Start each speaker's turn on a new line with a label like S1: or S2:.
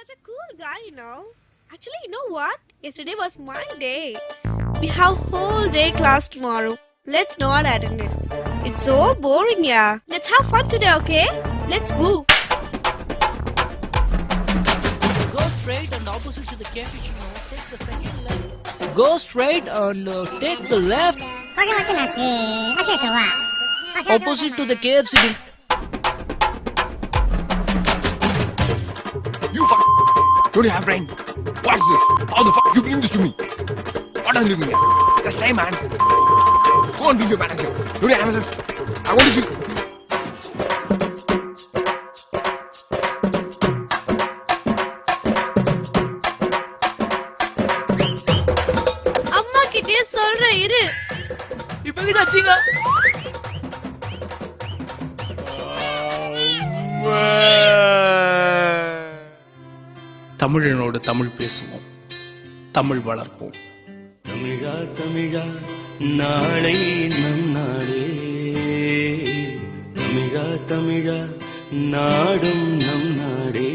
S1: such a cool guy, Actually, you know what? Yesterday was my day. We have whole day class tomorrow. Let's not attend it. It's so boring, yeah. Let's have fun today, okay? Let's move.
S2: Go straight and opposite to the cappuccino. Take the second left. Go straight and take the left. Opposite to the KFC.
S3: You fuck! Don't you have brain? What is this? How the fuck you bring this to me? What are you doing here? Just say, man. Go and be your manager. Don't you have sense? I want to see.
S1: அம்மா கிட்டே சொல்றேன் இரு.
S2: இப்போ இதாச்சுங்க.
S4: தமிழனோடு தமிழ் பேசுவோம், தமிழ் வளர்ப்போம்.
S5: தமிழா தமிழா நாளை நம் நாடே, தமிழா தமிழா நாடும் நம் நாடே.